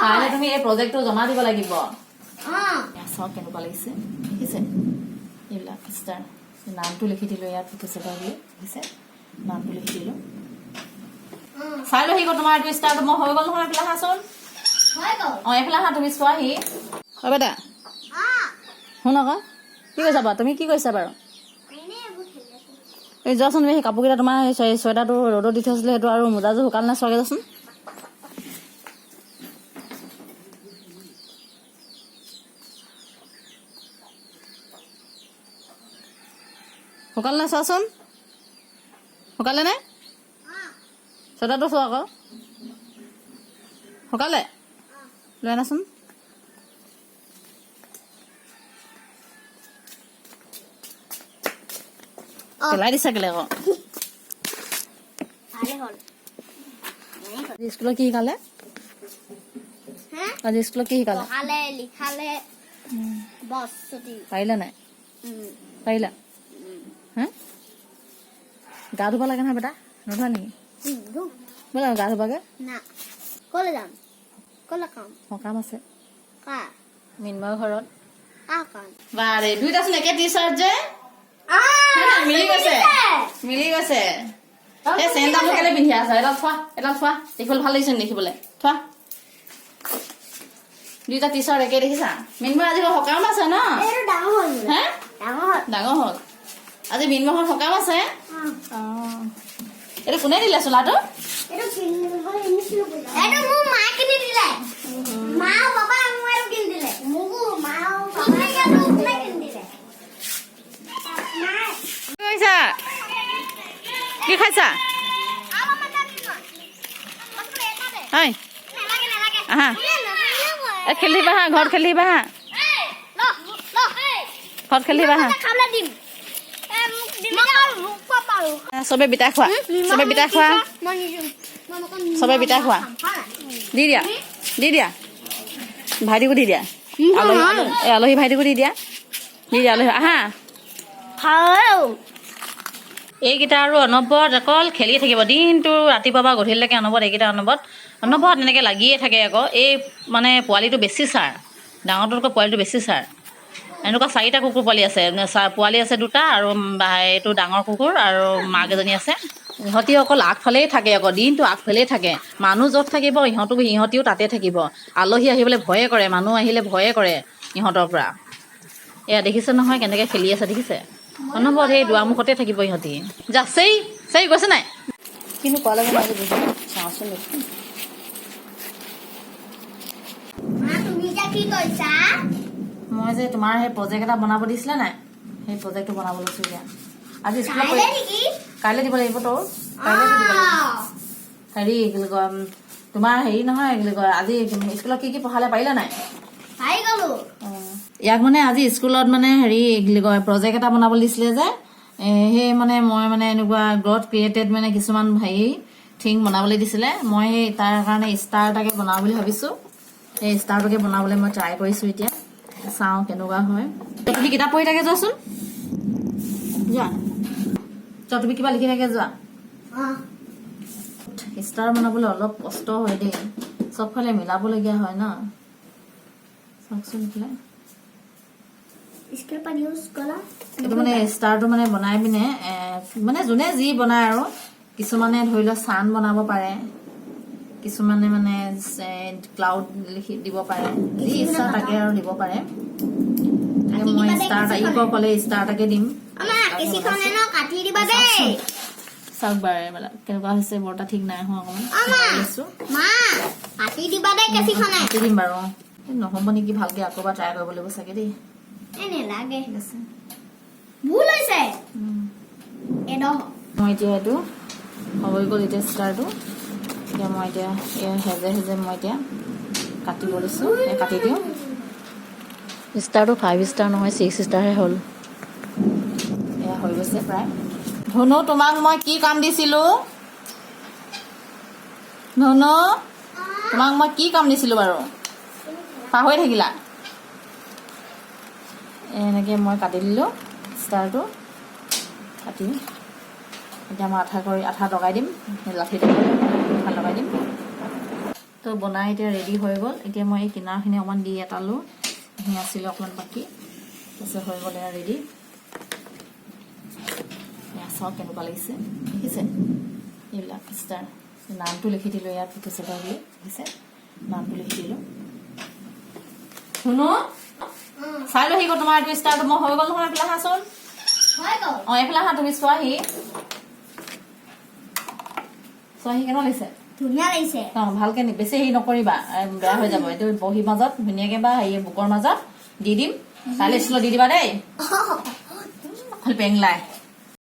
কাইলৈ তুমি এই প্ৰজেক্টটো জমা দিব লাগিব চাওক কেনেকুৱা লাগিছে দেখিছে এইবিলাক ষ্টাৰ নামটো লিখি দিলো ইয়াত প্ৰফেচাৰ বুলি দেখিছে নামটো লিখি দিলো চাই লৈ আহিব তোমাৰ এইটো ষ্টাৰটো মই হৈ গ'ল নহয় এইফালে আহাচোন এইফালে আহা তুমি চোৱাহি হয় বেটা শুন আকৌ কি কৈছা বাৰু তুমি কি কৈছা বাৰু এই যোৱাচোন তুমি সেই কাপোৰকেইটা তোমাৰ চুৱেটাৰটো ৰ'দত দি থৈছিলে সেইটো আৰু মোজাযোৰ শুকাল নে চোৱাগে যাচোন শুকাল নে চোৱাচোন শুকালে নে চুৱেটাৰটো চোৱা আকৌ শুকালে লৈ আনাচোন পেলাই দিছা কেলে আকৌ স্কুলত কি শিকালে আজি স্কুলত কি শিকালে পাৰিলা নাই পাৰিলা হা গা ধুব লাগে নহয় বেটা নোধোৱা নেকি ব'লা গা ধুবাগে সকাম আছে মিনময় ঘৰত বাৰে দুইটাচোন একে টি চাৰ্ট যে মিলি গৈছে এই চেণ্ডালটো কেলে পিন্ধি আছা এডাল থোৱা দেখিবলৈ ভাল লাগিছে দেখিবলৈ থোৱা দুইটা টি চাৰ্ট একে দেখিছা মিনময় আজি সকাম আছে ন ডাঙৰ হ'ল আজি মিনময়ৰ সকাম আছে এইটো কোনে দিলে চোলাটো কি খাইছা আহা খেলি থাকিবা হা ঘৰত খেলি থাকিবা হা ঘৰত খেলি থাকিবা হা চবে বিটাই খোৱা দি দিয়া ভাইটিকো দি দিয়া আলহী ভাইটিকো দি দিয়া আলহী আহা এইকেইটা আৰু অনবৰত অকল খেলি থাকিব দিনটো ৰাতিপুৱা বা গধূলিলৈকে অনবৰত এইকেইটা অনবৰত এনেকৈ লাগিয়ে থাকে আকৌ এই মানে পোৱালিটো বেছি ছাৰ ডাঙৰটোতকৈ পোৱালিটো বেছি ছাৰ এনেকুৱা 4টা কুকুৰ পোৱালি আছে পোৱালি আছে 2টা আৰু এইটো ডাঙৰ কুকুৰ আৰু মাক এজনী আছে ইহঁতি অকল আগফালেই থাকে আকৌ দিনটো আগফালেই থাকে মানুহ য'ত থাকিব ইহঁতিও তাতে থাকিব আলহী আহিবলৈ ভয়ে কৰে মানুহ আহিলে ভয়ে কৰে ইহঁতৰ পৰা এয়া দেখিছে নহয় কেনেকৈ খেলি আছে দেখিছে অনবৰত সেই দুৱাৰমুখতে থাকিব ইহঁতি যা চেই গৈছে নাই কিনো কোৱা লাগে আজি বুজি চাওঁচোন মই যে তোমাৰ সেই প্ৰজেক্ট এটা বনাব দিছিলে নাই সেই প্ৰজেক্টটো বনাব লৈছোঁ এতিয়া আজি স্কুলত কাইলৈ দিব লাগিব তোৰ কাইলৈ দিব লাগিব হেৰি কি বুলি কয় তোমাৰ হেৰি নহয় কি বুলি কয় আজি স্কুলত কি পঢ়ালে পাৰিলা নাই ইয়াক মানে আজি স্কুলত মানে হেৰি কি বুলি কয় প্ৰজেক্ট এটা বনাবলৈ দিছিলে যে সেই মানে মই মানে এনেকুৱা গ্ৰথ ক্ৰিয়েটেড মানে কিছুমান হেৰি থিং বনাবলৈ দিছিলে মই সেই তাৰ কাৰণে ষ্টাৰ এটাকে বনাওঁ বুলি ভাবিছোঁ সেই ষ্টাৰটোকে বনাবলৈ মই ট্ৰাই কৰিছোঁ এতিয়া চাওঁ কেনেকুৱা হয় তুমি কিতাপ পঢ়ি থাকে যোৱাচোন যোৱা তুমি কিবা লিখি থাকে যোৱা ষ্টাৰ বনাবলৈ অলপ কষ্ট হয় দেই চবফালে মিলাবলগীয়া হয় ন চাওকচোন এইটো মানে ষ্টাৰটো মানে বনাই পিনে মানে যোনে যি বনায় আৰু কিছুমানে ধৰি লওক চান বনাব পাৰে কিছুমানে মানে ক্লাউড লিখি দিব পাৰে যি ইচ্ছা তাকে আৰু দিব পাৰে মই ষ্টাৰ ক'লে ষ্টাৰ এটাকে দিম চাওক bare মানে কেনেকুৱা হৈছে বৰটা ঠিক নাই হোৱা অকণমান দিম বাৰু নহ'ব নেকি ভালকে আকৌ এবাৰ ট্ৰাই কৰিব লাগিব চাগে দেই মই এতিয়া এইটো হৈ গ'ল এতিয়া ষ্টাৰটো এতিয়া মই এতিয়া হেজে মই এতিয়া কাটিব লৈছোঁ কাটি দিওঁ ষ্টাৰটো 5 ষ্টাৰ নহয় 6 ষ্টাৰহে হ'ল এয়া হৈ গৈছে প্ৰায় ধুনু তোমাক মই কি কাম দিছিলোঁ ধুনু তোমাক মই কি কাম দিছিলোঁ বাৰু পাহৰি থাকিলা এনেকৈ মই কাটি দিলোঁ ষ্টাৰটো কাটি এতিয়া মই আঠা লগাই দিম লাঠিটো আঠা লগাই দিম তো বনাই এতিয়া ৰেডি হৈ গ'ল এতিয়া মই এই কিনাৰখিনি অকণমান দি এটালোঁ সেই আছিলে অকণমান বাকী তাৰপিছত হৈ গ'ল এয়া ৰেডি চাওক কেনেকুৱা লাগিছে দেখিছে এইবিলাক ষ্টাৰ নামটো লিখি দিলোঁ ইয়াত ফটোচেটা বুলি দেখিছে নামটো লিখি দিলোঁ শুনো চাই লৈ আহিব তোমাৰ এইটো ষ্টাৰটো মই হৈ গ'ল নহয় এইফালে আহাচোন অঁ এইফালে আহা তুমি চোৱাহি চোৱাহি কেনেকুৱা লাগিছে ধুনীয়া লাগিছে অঁ ভালকে বেছি হেৰি নকৰিবা বেয়া হৈ যাব এইটো বহীৰ মাজত ধুনীয়াকে বা হেৰি বুকৰ মাজত দি দিম কাইলৈ স্কুলত দি দিবা দেই খালি পেংলাই